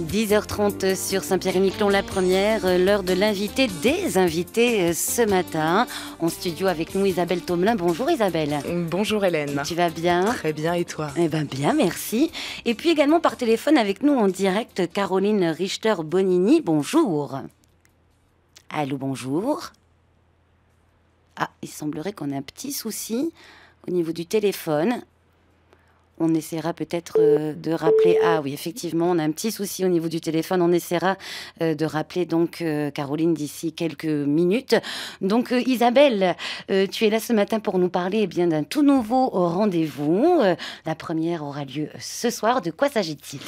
10h30 sur Saint-Pierre-et-Miquelon, la première, l'heure de l'invité des invités ce matin. En studio avec nous Isabelle Thomelin. Bonjour Isabelle. Bonjour Hélène. Tu vas bien? Très bien, et toi? Eh bien, bien, merci. Et puis également par téléphone avec nous en direct, Caroline Richter-Bonini. Bonjour. Allô, bonjour. Ah, il semblerait qu'on ait un petit souci au niveau du téléphone. On essaiera peut-être de rappeler... Ah oui, effectivement, on a un petit souci au niveau du téléphone. On essaiera de rappeler donc Caroline d'ici quelques minutes. Donc Isabelle, tu es là ce matin pour nous parler d'un tout nouveau rendez-vous. La première aura lieu ce soir. De quoi s'agit-il ?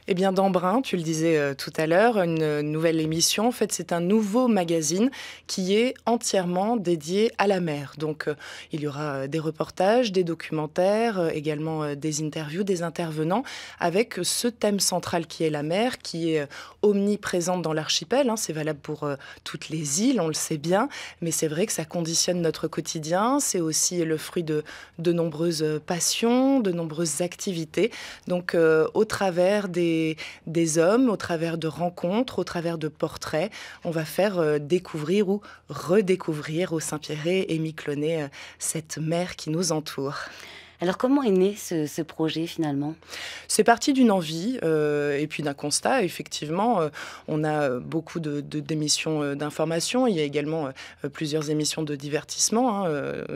Eh bien, d'Embrun, tu le disais tout à l'heure, une nouvelle émission. En fait, c'est un nouveau magazine qui est entièrement dédié à la mer. Donc, il y aura des reportages, des documentaires, également des interviews, des intervenants, avec ce thème central qui est la mer, qui est omniprésente dans l'archipel. C'est valable pour toutes les îles, on le sait bien, mais c'est vrai que ça conditionne notre quotidien. C'est aussi le fruit de nombreuses passions, de nombreuses activités. Donc, au travers des hommes, au travers de rencontres, au travers de portraits, on va faire découvrir ou redécouvrir aux Saint-Pierrais et Miquelonais cette mer qui nous entoure. Alors, comment est né ce projet, finalement ? C'est parti d'une envie et puis d'un constat. Effectivement, on a beaucoup d'émissions d'information. Il y a également plusieurs émissions de divertissement.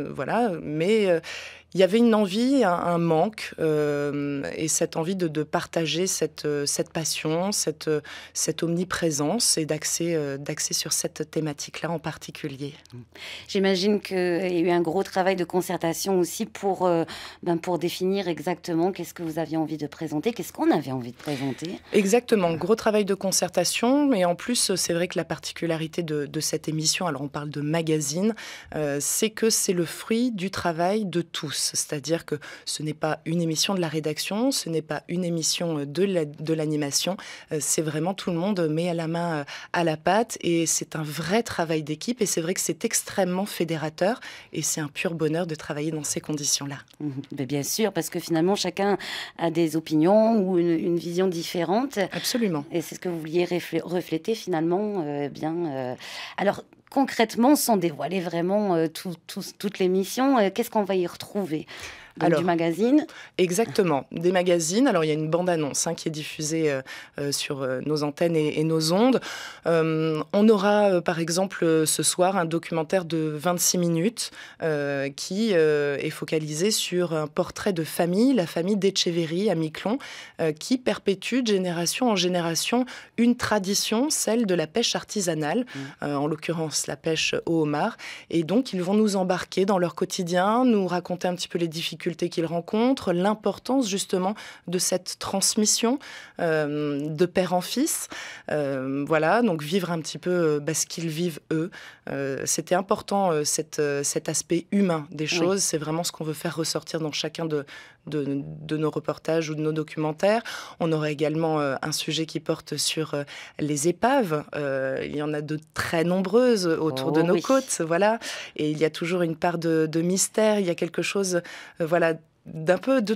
Voilà. Mais il y avait une envie, un manque, et cette envie de partager cette passion, cette omniprésence et d'axer sur cette thématique-là en particulier. J'imagine qu'il y a eu un gros travail de concertation aussi pour définir exactement qu'est-ce que vous aviez envie de présenter, qu'est-ce qu'on avait envie de présenter. Exactement, gros travail de concertation, mais en plus, c'est vrai que la particularité de cette émission, alors on parle de magazine, c'est que c'est le fruit du travail de tous. C'est-à-dire que ce n'est pas une émission de la rédaction, ce n'est pas une émission de l'animation, c'est vraiment tout le monde met à la main à la pâte et c'est un vrai travail d'équipe et c'est vrai que c'est extrêmement fédérateur et c'est un pur bonheur de travailler dans ces conditions-là. Mais bien sûr, parce que finalement chacun a des opinions ou une vision différente. Absolument. Et c'est ce que vous vouliez refléter finalement Alors, concrètement, sans dévoiler vraiment toute l'émission, qu'est-ce qu'on va y retrouver ? Donc, du magazine. Exactement, des magazines. Alors, il y a une bande-annonce qui est diffusée sur nos antennes et nos ondes. On aura, par exemple, ce soir, un documentaire de 26 minutes qui est focalisé sur un portrait de famille, la famille d'Etcheverry à Miquelon, qui perpétue de génération en génération une tradition, celle de la pêche artisanale, en l'occurrence la pêche au homard. Et donc, ils vont nous embarquer dans leur quotidien, nous raconter un petit peu les difficultés qu'ils rencontrent, l'importance justement de cette transmission de père en fils. Voilà, donc vivre un petit peu ce qu'ils vivent eux. C'était important cet aspect humain des choses. Oui. C'est vraiment ce qu'on veut faire ressortir dans chacun de nos reportages ou de nos documentaires. On aura également un sujet qui porte sur les épaves. Il y en a de très nombreuses autour de nos côtes, voilà. Et il y a toujours une part de mystère. Il y a quelque chose, voilà,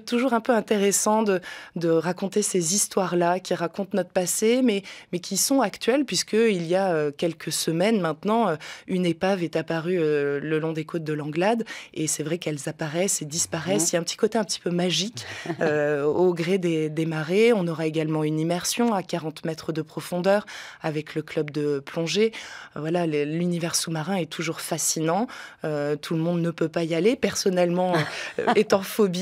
toujours un peu intéressant de raconter ces histoires-là qui racontent notre passé, mais qui sont actuelles, puisqu'il y a quelques semaines maintenant, une épave est apparue le long des côtes de l'Anglade, et c'est vrai qu'elles apparaissent et disparaissent. Il y a un petit côté un petit peu magique au gré des marées. On aura également une immersion à 40 mètres de profondeur avec le club de plongée. Voilà, l'univers sous-marin est toujours fascinant. Tout le monde ne peut pas y aller. Personnellement, étant phobique,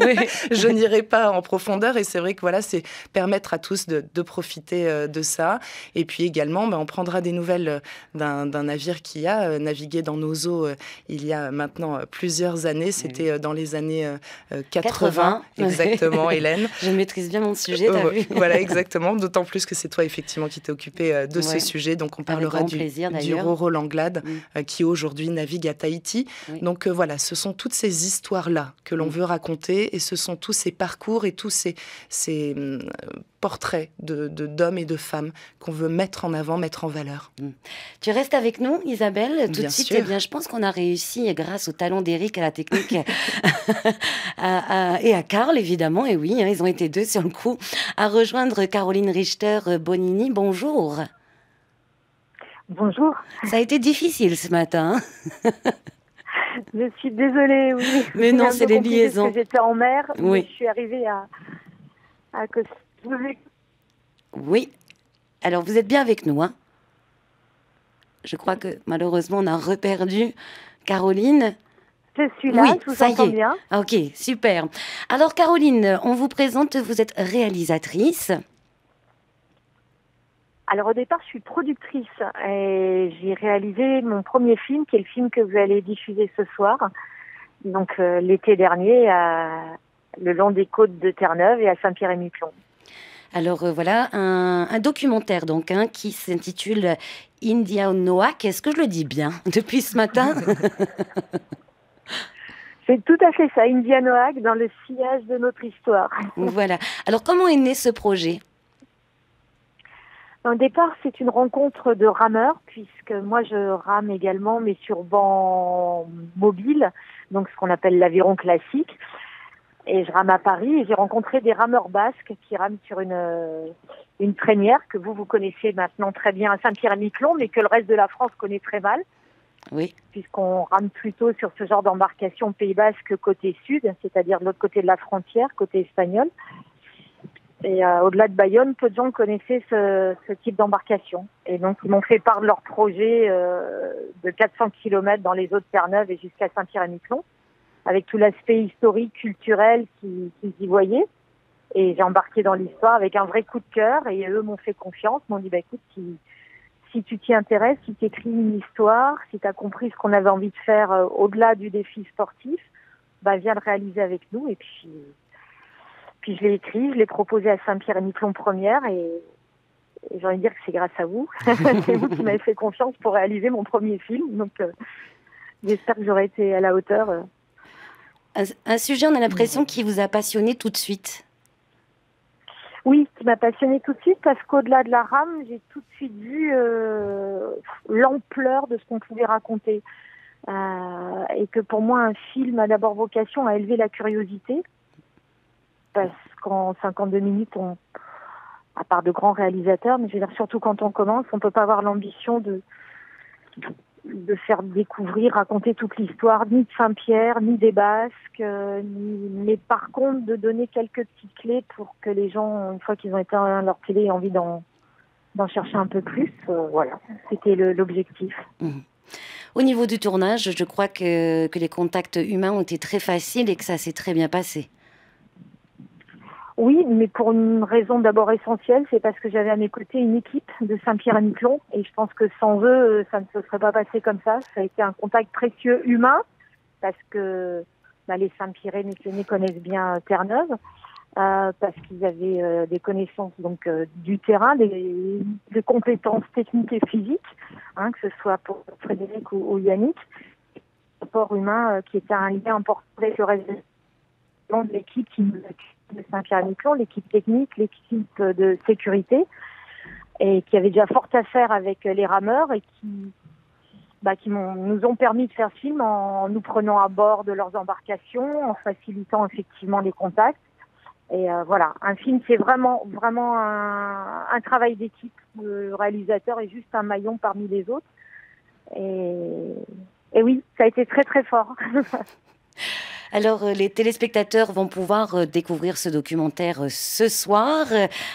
oui. Je n'irai pas en profondeur et c'est vrai que voilà, c'est permettre à tous de profiter de ça. Et puis également, on prendra des nouvelles d'un navire qui a navigué dans nos eaux il y a maintenant plusieurs années. C'était dans les années 80. Exactement, Hélène. Je maîtrise bien mon sujet, t'as vu. Voilà, exactement. D'autant plus que c'est toi effectivement qui t'es occupée de ce sujet. Donc on parlera du Roro Langlade qui aujourd'hui navigue à Tahiti. Oui. Donc voilà, ce sont toutes ces histoires-là que l'on veut raconter, et ce sont tous ces parcours et tous ces portraits d'hommes et de femmes qu'on veut mettre en avant, mettre en valeur. Tu restes avec nous, Isabelle, tout Bien de suite. sûr. Eh bien, je pense qu'on a réussi, grâce au talent d'Éric, à la technique, et à Karl, évidemment, et oui, ils ont été deux sur le coup, à rejoindre Caroline Richter-Bonini. Bonjour. Bonjour. Ça a été difficile ce matin. Je suis désolée, oui. Mais non, c'est les liaisons. Parce que j'étais en mer, oui. Mais je suis arrivée à Oui. Alors, vous êtes bien avec nous, hein? Je crois que, malheureusement, on a reperdu Caroline. Je suis là, oui, je vous entends bien. Ok, super. Alors, Caroline, on vous présente, vous êtes réalisatrice. Alors, au départ, je suis productrice et j'ai réalisé mon premier film, qui est le film que vous allez diffuser ce soir. Donc, l'été dernier, le long des côtes de Terre-Neuve et à Saint-Pierre-et-Miquelon. Alors voilà, un documentaire donc qui s'intitule Indianoak. Est-ce que je le dis bien depuis ce matin? C'est tout à fait ça, Indianoak, dans le sillage de notre histoire. Voilà. Alors comment est né ce projet? Au départ, c'est une rencontre de rameurs, puisque moi je rame également, mais sur banc mobile, donc ce qu'on appelle l'aviron classique. Et je rame à Paris et j'ai rencontré des rameurs basques qui rament sur une traînière que vous connaissez maintenant très bien à Saint-Pierre-et-Miquelon, mais que le reste de la France connaît très mal. Oui. Puisqu'on rame plutôt sur ce genre d'embarcation Pays Basque côté sud, c'est-à-dire de l'autre côté de la frontière, côté espagnol. Et au-delà de Bayonne, peu de gens connaissaient ce type d'embarcation. Et donc, ils m'ont fait part de leur projet de 400 km dans les eaux de Terre-Neuve et jusqu'à Saint-Pierre-et-Miquelon, avec tout l'aspect historique, culturel qu'ils y voyaient. Et j'ai embarqué dans l'histoire avec un vrai coup de cœur. Et eux m'ont fait confiance, m'ont dit, écoute, si tu t'y intéresses, si tu écris une histoire, si tu as compris ce qu'on avait envie de faire au-delà du défi sportif, viens le réaliser avec nous. Et puis je l'ai écrit, je l'ai proposé à Saint-Pierre-et-Miquelon première. Et j'ai envie de dire que c'est grâce à vous. C'est vous qui m'avez fait confiance pour réaliser mon premier film. Donc j'espère que j'aurai été à la hauteur. Un sujet, on a l'impression, qui vous a passionné tout de suite. Oui, qui m'a passionnée tout de suite parce qu'au-delà de la rame, j'ai tout de suite vu l'ampleur de ce qu'on pouvait raconter. Et que pour moi, un film a d'abord vocation à élever la curiosité. Parce qu'en 52 minutes, à part de grands réalisateurs, mais je veux dire, surtout quand on commence, on ne peut pas avoir l'ambition de faire découvrir, raconter toute l'histoire, ni de Saint-Pierre, ni des Basques, mais par contre de donner quelques petites clés pour que les gens, une fois qu'ils ont éteint leur télé, aient envie d'en chercher un peu plus. Voilà, c'était l'objectif. Mmh. Au niveau du tournage, je crois que les contacts humains ont été très faciles et que ça s'est très bien passé. Oui, mais pour une raison d'abord essentielle, c'est parce que j'avais à mes côtés une équipe de Saint-Pierre-et-Miquelon et je pense que sans eux, ça ne se serait pas passé comme ça. Ça a été un contact précieux humain parce que les Saint-Pyrénéens connaissent bien Terre-Neuve, parce qu'ils avaient des connaissances donc du terrain, des compétences techniques et physiques, que ce soit pour Frédéric ou Yannick. Un rapport humain qui était un lien important avec le reste de l'équipe qui nous accueille de Saint-Pierre-et-Miquelon, l'équipe technique, l'équipe de sécurité, et qui avait déjà fort à faire avec les rameurs et qui nous ont permis de faire ce film en nous prenant à bord de leurs embarcations, en facilitant effectivement les contacts. Et voilà, un film, c'est vraiment un travail d'équipe. Le réalisateur est juste un maillon parmi les autres. Et oui, ça a été très très fort. Alors, les téléspectateurs vont pouvoir découvrir ce documentaire ce soir.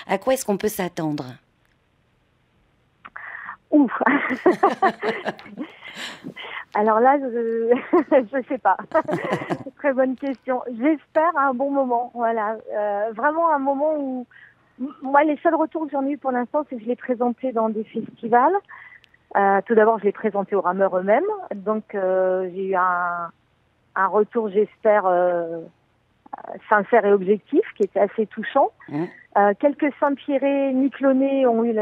À quoi est-ce qu'on peut s'attendre? Ouf. Alors là, je sais pas. Très bonne question. J'espère un bon moment. Voilà, vraiment un moment où moi, les seuls retours que j'en ai eu pour l'instant, c'est que je l'ai présenté dans des festivals. Tout d'abord, je l'ai présenté aux rameurs eux-mêmes. Donc, j'ai eu un retour, j'espère, sincère et objectif, qui était assez touchant. Quelques Saint-Pierre-et-Miquelonais ont eu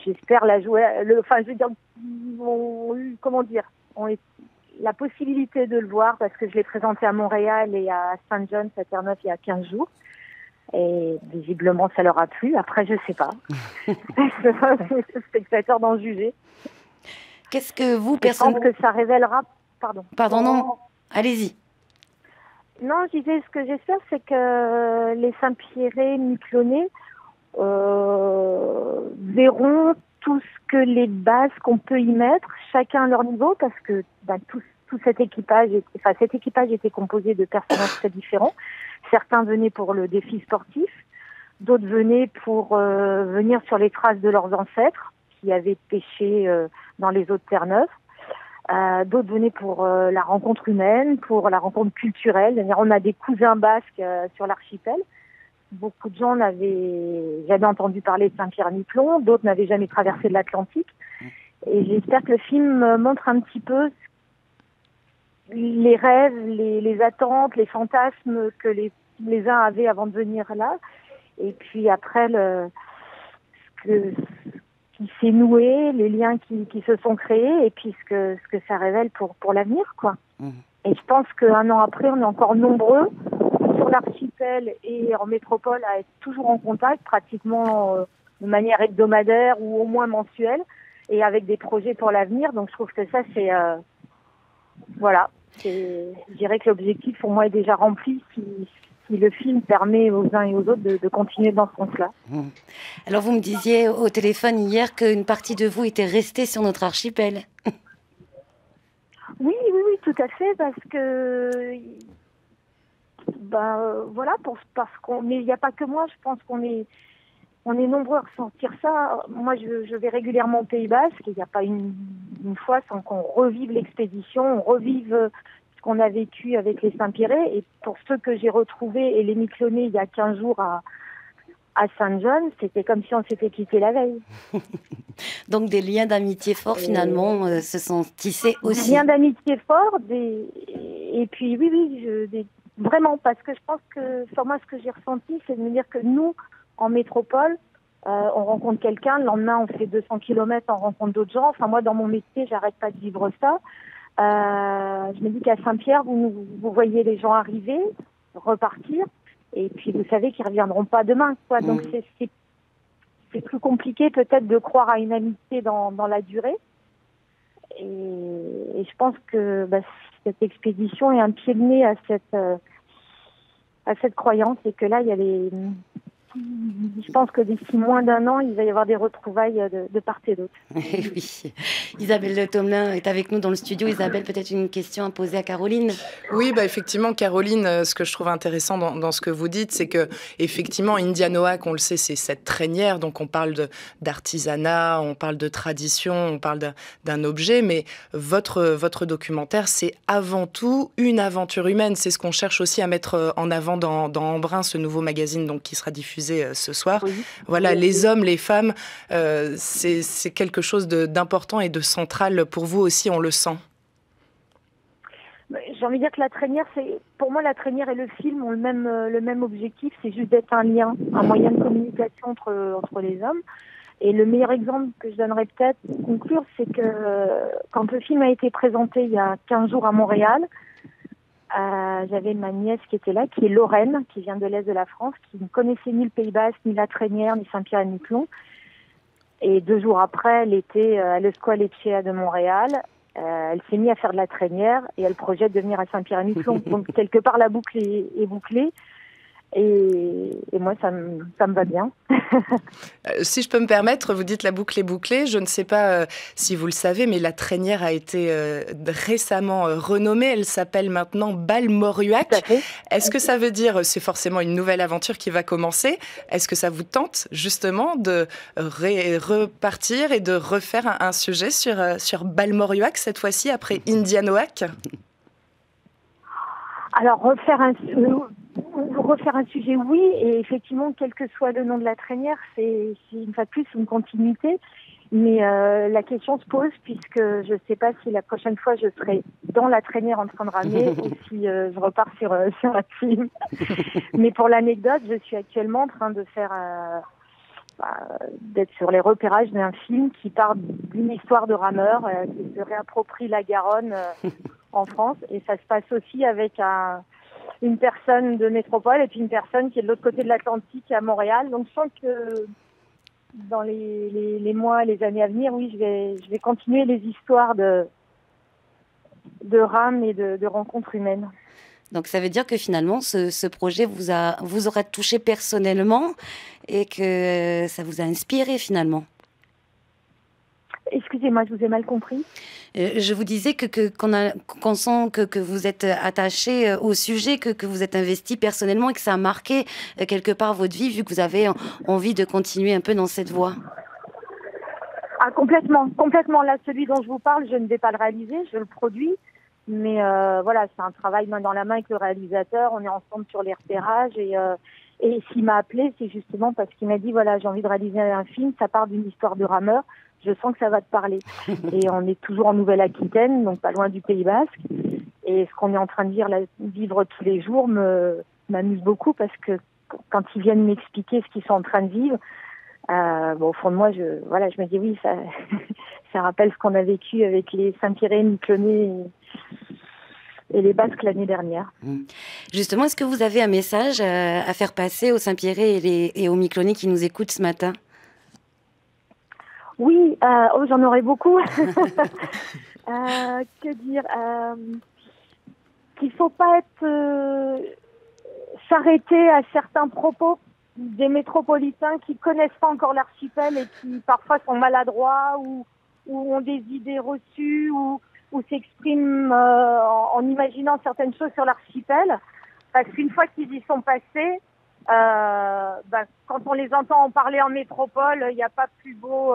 j'espère la joie. Ont eu, comment dire, la possibilité de le voir parce que je l'ai présenté à Montréal et à Saint-John, à Terre-Neuve, il y a 15 jours. Et visiblement, ça leur a plu. Après, je sais pas. C'est spectateur d'en juger. Qu'est-ce que vous, Je pense que ça révélera... Pardon, non. Allez-y. Non, je disais, ce que j'espère, c'est que les Saint-Pierrais Miquelonais verront tout ce que les bases qu'on peut y mettre, chacun à leur niveau, parce que tout cet équipage, était composé de personnages très différents. Certains venaient pour le défi sportif, d'autres venaient pour venir sur les traces de leurs ancêtres qui avaient pêché dans les eaux de Terre-Neuve. D'autres venaient pour la rencontre humaine, pour la rencontre culturelle. On a des cousins basques sur l'archipel. Beaucoup de gens n'avaient jamais entendu parler de Saint-Pierre-et-Miquelon, d'autres n'avaient jamais traversé de l'Atlantique. Et j'espère que le film montre un petit peu les rêves, les attentes, les fantasmes que les uns avaient avant de venir là. Et puis après, ce qui s'est noué, les liens qui se sont créés, et puis ce que ça révèle pour l'avenir, quoi. Et je pense qu'un an après, on est encore nombreux sur l'archipel et en métropole à être toujours en contact, pratiquement de manière hebdomadaire ou au moins mensuelle, et avec des projets pour l'avenir. Donc je trouve que ça, c'est... voilà. Je dirais que l'objectif pour moi est déjà rempli si le film permet aux uns et aux autres de continuer dans ce sens-là. Alors vous me disiez au téléphone hier qu'une partie de vous était restée sur notre archipel. Oui, tout à fait, parce que voilà, parce qu'on, mais il n'y a pas que moi, je pense qu'on est nombreux à ressentir ça. Moi, je vais régulièrement au Pays Basque, il n'y a pas une fois sans qu'on revive l'expédition, on revive ce qu'on a vécu avec les Saint-Pierrais. Et pour ceux que j'ai retrouvés et les Miquelonais il y a 15 jours à Saint-John, c'était comme si on s'était quitté la veille. Donc des liens d'amitié forts finalement se sont tissés aussi. Des liens d'amitié forts, et puis vraiment, parce que je pense que, sur moi, ce que j'ai ressenti, c'est de me dire que nous, en métropole, on rencontre quelqu'un, le lendemain, on fait 200 km, on rencontre d'autres gens. Enfin, moi, dans mon métier, j'arrête pas de vivre ça. Je me dis qu'à Saint-Pierre, vous voyez les gens arriver, repartir, et puis vous savez qu'ils reviendront pas demain, quoi. Donc, c'est plus compliqué peut-être de croire à une amitié dans la durée. Et je pense que cette expédition est un pied de nez à cette croyance, et que là, je pense que d'ici moins d'un an, il va y avoir des retrouvailles de part et d'autre. Oui. Isabelle Le Tommelin est avec nous dans le studio. Isabelle, peut-être une question à poser à Caroline. Oui, effectivement, Caroline, ce que je trouve intéressant dans ce que vous dites, c'est que effectivement, Indianoak, on le sait, c'est cette traînière. Donc, on parle d'artisanat, on parle de tradition, on parle d'un objet. Mais votre documentaire, c'est avant tout une aventure humaine. C'est ce qu'on cherche aussi à mettre en avant dans Embrun, ce nouveau magazine donc qui sera diffusé ce soir. Oui. Voilà, les hommes, les femmes, c'est quelque chose d'important et de central pour vous aussi, on le sent. J'ai envie de dire que la traînière, pour moi, la traînière et le film ont le même objectif, c'est juste d'être un lien, un moyen de communication entre les hommes. Et le meilleur exemple que je donnerais peut-être pour conclure, c'est que quand le film a été présenté il y a 15 jours à Montréal, j'avais ma nièce qui était là, qui est Lorraine, qui vient de l'Est de la France, qui ne connaissait ni le Pays Basque, ni la Traînière, ni Saint-Pierre-et-Miquelon. Et 2 jours après, elle était à l'Escoalecea de Montréal. Elle s'est mise à faire de la Traînière et elle projette de venir à Saint-Pierre-et-Miquelon. Donc, quelque part, la boucle est bouclée. Et moi, ça me va bien. Si je peux me permettre, vous dites la boucle est bouclée. Je ne sais pas si vous le savez, mais la traînière a été récemment renommée. Elle s'appelle maintenant Balmoruac. Est-ce que ça veut dire, c'est forcément une nouvelle aventure qui va commencer, est-ce que ça vous tente justement de repartir et de refaire un sujet sur Balmoruac, cette fois-ci, après Indianoak? Alors, refaire un sujet, oui, et effectivement, quel que soit le nom de la traînière, c'est une fois de plus une continuité. Mais la question se pose, puisque je ne sais pas si la prochaine fois je serai dans la traînière en train de ramer ou si je repars sur un film. Mais pour l'anecdote, je suis actuellement en train de faire d'être sur les repérages d'un film qui part d'une histoire de rameur qui se réapproprie la Garonne en France. Et ça se passe aussi avec une personne de métropole et puis une personne qui est de l'autre côté de l'Atlantique à Montréal. Donc je sens que dans les mois, les années à venir, oui, je vais continuer les histoires de rames et de rencontres humaines. Donc ça veut dire que finalement, ce projet vous aura touché personnellement et que ça vous a inspiré finalement. Excusez-moi, je vous ai mal compris. Je vous disais qu'on sent que vous êtes attaché au sujet, que vous êtes investi personnellement et que ça a marqué quelque part votre vie, vu que vous avez envie de continuer un peu dans cette voie. Ah, complètement. Là, celui dont je vous parle, je ne vais pas le réaliser, je le produis. Mais voilà, c'est un travail main dans la main avec le réalisateur. On est ensemble sur les repérages. Et s'il m'a appelé, c'est justement parce qu'il m'a dit, voilà, j'ai envie de réaliser un film, ça part d'une histoire de rameur. Je sens que ça va te parler. Et on est toujours en Nouvelle-Aquitaine, donc pas loin du Pays Basque. Et ce qu'on est en train de vivre tous les jours m'amuse beaucoup parce que quand ils viennent m'expliquer ce qu'ils sont en train de vivre, au fond de moi, je me dis oui, ça, ça rappelle ce qu'on a vécu avec les Saint-Pierre, Miquelonais et les Basques l'année dernière. Justement, est-ce que vous avez un message à faire passer aux Saint-Pierre et aux Miquelonais qui nous écoutent ce matin? Oui, j'en aurais beaucoup. Que dire qu'il ne faut pas s'arrêter à certains propos des métropolitains qui connaissent pas encore l'archipel et qui parfois sont maladroits ou ont des idées reçues ou s'expriment en imaginant certaines choses sur l'archipel. Parce qu'une fois qu'ils y sont passés, quand on les entend en parler en métropole, il n'y a pas plus beau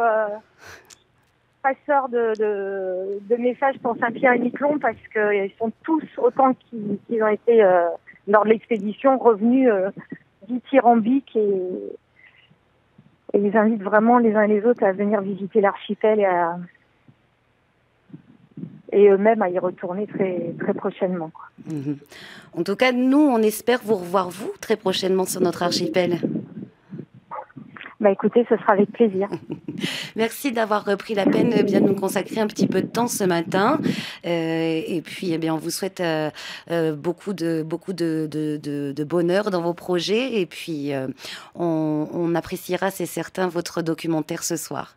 passeur de messages pour Saint-Pierre et Miquelon parce qu'ils sont tous, autant qu'ils ont été lors de l'expédition, revenus dithyrambiques et ils invitent vraiment les uns et les autres à venir visiter l'archipel et eux-mêmes à y retourner très, très prochainement. Mmh. En tout cas, nous, on espère vous revoir, vous, très prochainement sur notre archipel. Écoutez, ce sera avec plaisir. Merci d'avoir repris la peine de bien nous consacrer un petit peu de temps ce matin. Et puis, on vous souhaite beaucoup de bonheur dans vos projets. Et puis, on appréciera, c'est certain, votre documentaire ce soir.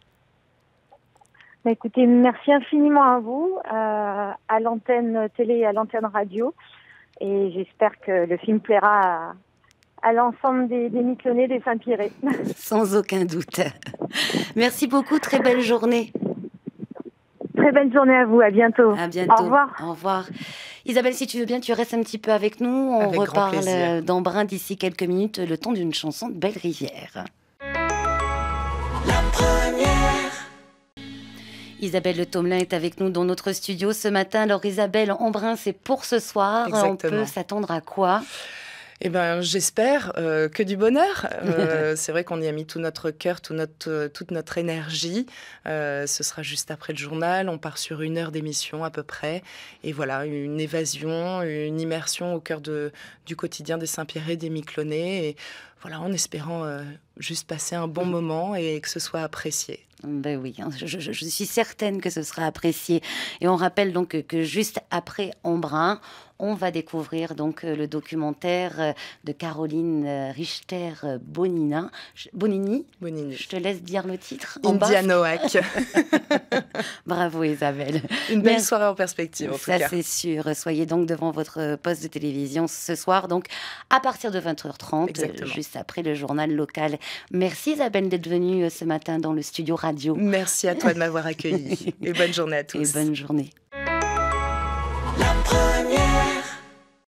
Écoutez, merci infiniment à vous, à l'antenne télé et à l'antenne radio. Et j'espère que le film plaira à l'ensemble des Miquelonais, des Saint-Pierre. Sans aucun doute. Merci beaucoup, très belle journée. Très belle journée à vous, à bientôt. À bientôt. Au revoir. Au revoir. Isabelle, si tu veux bien, tu restes un petit peu avec nous. On reparle d'Embrun d'ici quelques minutes, le temps d'une chanson de Belle Rivière. La première. Isabelle Thomelin est avec nous dans notre studio ce matin. Alors Isabelle, Embrun, c'est pour ce soir. Exactement. On peut s'attendre à quoi ? J'espère que du bonheur. C'est vrai qu'on y a mis tout notre cœur, toute notre énergie. Ce sera juste après le journal. On part sur 1 heure d'émission à peu près. Et voilà, une évasion, une immersion au cœur du quotidien des Saint-Pierre et des Miquelonais. Et voilà, en espérant juste passer un bon moment et que ce soit apprécié. Ben oui, je suis certaine que ce sera apprécié. Et on rappelle donc que juste après Embrun, on va découvrir donc le documentaire de Caroline Richter-Bonini. Je te laisse dire le titre. Indianoac. Bravo Isabelle. Une belle soirée en perspective en tout cas. Ça c'est sûr. Soyez donc devant votre poste de télévision ce soir, donc à partir de 20h30, juste après le journal local. Merci Isabelle d'être venue ce matin dans le studio radio. Merci à toi de m'avoir accueillie. Et bonne journée à tous. Et bonne journée.